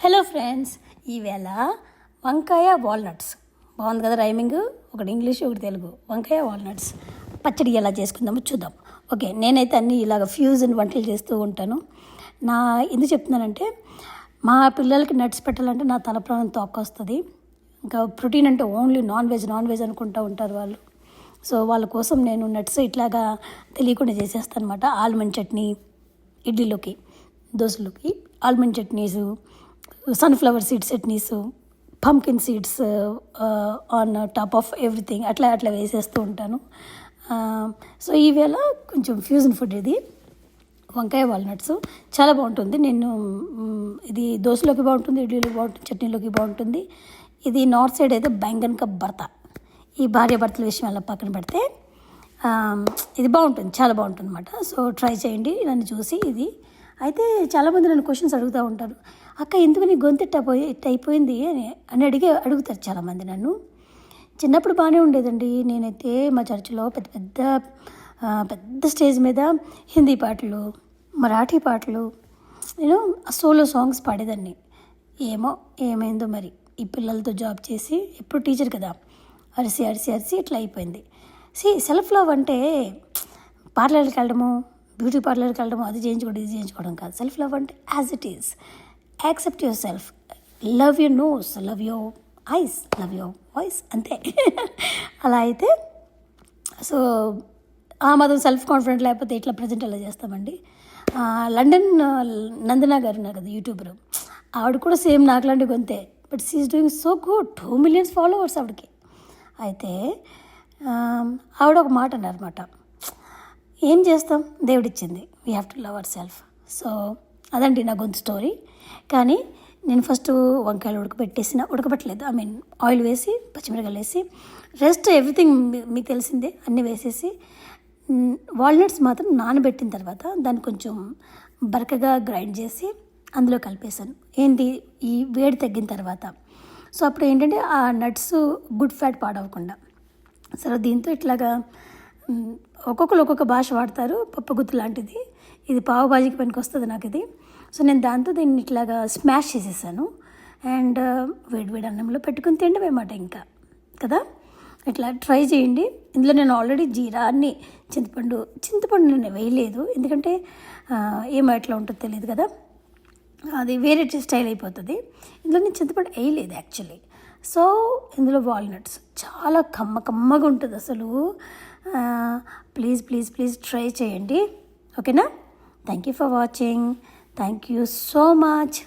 Hello friends, ఈవేళ వంకాయ walnuts బాగుంది కదా. రైమింగ్ ఒకటి ఇంగ్లీష్ ఒకటి తెలుగు. వంకాయ వాల్నట్స్ పచ్చడి ఎలా చేసుకుందామో చూద్దాం. ఓకే, నేనైతే అన్నీ ఇలాగ ఫ్యూజన్ వంటలు చేస్తూ ఉంటాను. ఎందుకు చెప్తున్నానంటే, మా పిల్లలకి నట్స్ పెట్టాలంటే నా తల ప్రాణం తోక్కొస్తుంది. ఇంకా ప్రోటీన్ అంటే ఓన్లీ నాన్ వెజ్ అనుకుంటూ ఉంటారు వాళ్ళు. సో వాళ్ళ కోసం నేను నట్స్ ఇట్లాగా తెలియకుండా చేసేస్తాను అనమాట. ఆల్మండ్ చట్నీ ఇడ్లీలోకి, దోశలోకి almond chutneys, sunflower seeds chutneys, pumpkin seeds on top of everything అట్లా వేసేస్తూ ఉంటాను. సో ఈవేళ కొంచెం ఫ్యూజన్ ఫుడ్ ఇది వంకాయ వాల్నట్స్ చాలా బాగుంటుంది. నేను ఇది దోశలోకి బాగుంటుంది, ఇడ్లీలోకి బాగుంటుంది, చట్నీలోకి బాగుంటుంది. ఇది నార్త్ సైడ్ అయితే బెంగన్ కా భర్త. ఈ భార్య భర్తల విషయం అలా పక్కన పెడితే ఇది బాగుంటుంది, చాలా బాగుంటుంది అనమాట. సో ట్రై చేయండి నన్ను చూసి. ఇది అయితే చాలామంది నన్ను క్వశ్చన్స్ అడుగుతూ ఉంటారు, అక్క ఎందుకు నీ గొంతు ఇట్ట అయిపోయింది అని అడుగుతారు చాలామంది నన్ను. చిన్నప్పుడు బాగానే ఉండేదండి. నేనైతే మా చర్చిలో పెద్ద స్టేజ్ మీద హిందీ పాటలు, మరాఠీ పాటలు, నేను సోలో సాంగ్స్ పాడేదాన్ని. ఏమైందో మరి ఈ పిల్లలతో జాబ్ చేసి, ఎప్పుడు టీచర్ కదా, అరిసి ఇట్లా అయిపోయింది. సెల్ఫ్ లవ్ అంటే పార్లర్కి వెళ్ళడము, బ్యూటీ పార్లర్కి వెళ్ళడము, అది చేయించుకోవడం ఇది చేయించుకోవడం కాదు. సెల్ఫ్ లవ్ అంటే as it is. Accept yourself, love your nose, love your eyes, love your voice, అంతే. అలా అయితే సో ఆ మాత్రం సెల్ఫ్ కాన్ఫిడెంట్ లేకపోతే ఇట్లా ప్రజెంట్ అలా చేస్తామండి. లండన్ నందన గారు ఉన్నారు కదా, యూట్యూబర్, ఆవిడ కూడా సేమ్ నాకులాంటి గొంతే. But she is doing so good. 2 million followers ఆవిడకి. అయితే ఆవిడ ఒక మాట అన్నారన్నమాట, ఏం చేస్తాం, దేవుడిచ్చింది, we have to love our self. So అదండి నా గొంతు స్టోరీ. కానీ నేను ఫస్ట్ వంకాయలు ఉడకబెట్టలేదు, ఆయిల్ వేసి పచ్చిమిరకాయలు వేసి, రెస్ట్ ఎవ్రీథింగ్ మీకు తెలిసిందే అన్నీ వేసేసి, వాల్నట్స్ మాత్రం నానబెట్టిన తర్వాత దాన్ని కొంచెం బరకగా గ్రైండ్ చేసి అందులో కలిపేశాను. ఈ వేడి తగ్గిన తర్వాత. సో అప్పుడు ఏంటంటే ఆ నట్స్ గుడ్ ఫ్యాట్ పాడవకుండా. సరే దీంతో ఇట్లాగా ఒక్కొక్కరు ఒక్కొక్క భాష వాడతారు. పప్పుగుత్తు లాంటిది ఇది, పావు బాజీకి పనికి వస్తుంది నాకు ఇది. సో నేను దాంతో దీన్ని ఇట్లాగా స్మాష్ చేసేసాను. అండ్ వేడి అన్నంలో పెట్టుకుని తినడమేమాట ఇంకా కదా. ఇట్లా ట్రై చేయండి. ఇందులో నేను ఆల్రెడీ జీరా అన్ని చింతపండు నేను వేయలేదు, ఎందుకంటే ఏమో ఎట్లా ఉంటుందో తెలియదు కదా, అది వేరే స్టైల్ అయిపోతుంది. ఇందులో నేను చింతపండు వేయలేదు యాక్చువల్లీ. సో ఇందులో వాల్నట్స్ చాలా కమ్మగా ఉంటుంది అసలు. ప్లీజ్ ట్రై చేయండి. ఓకేనా? Thank you for watching. Thank you so much.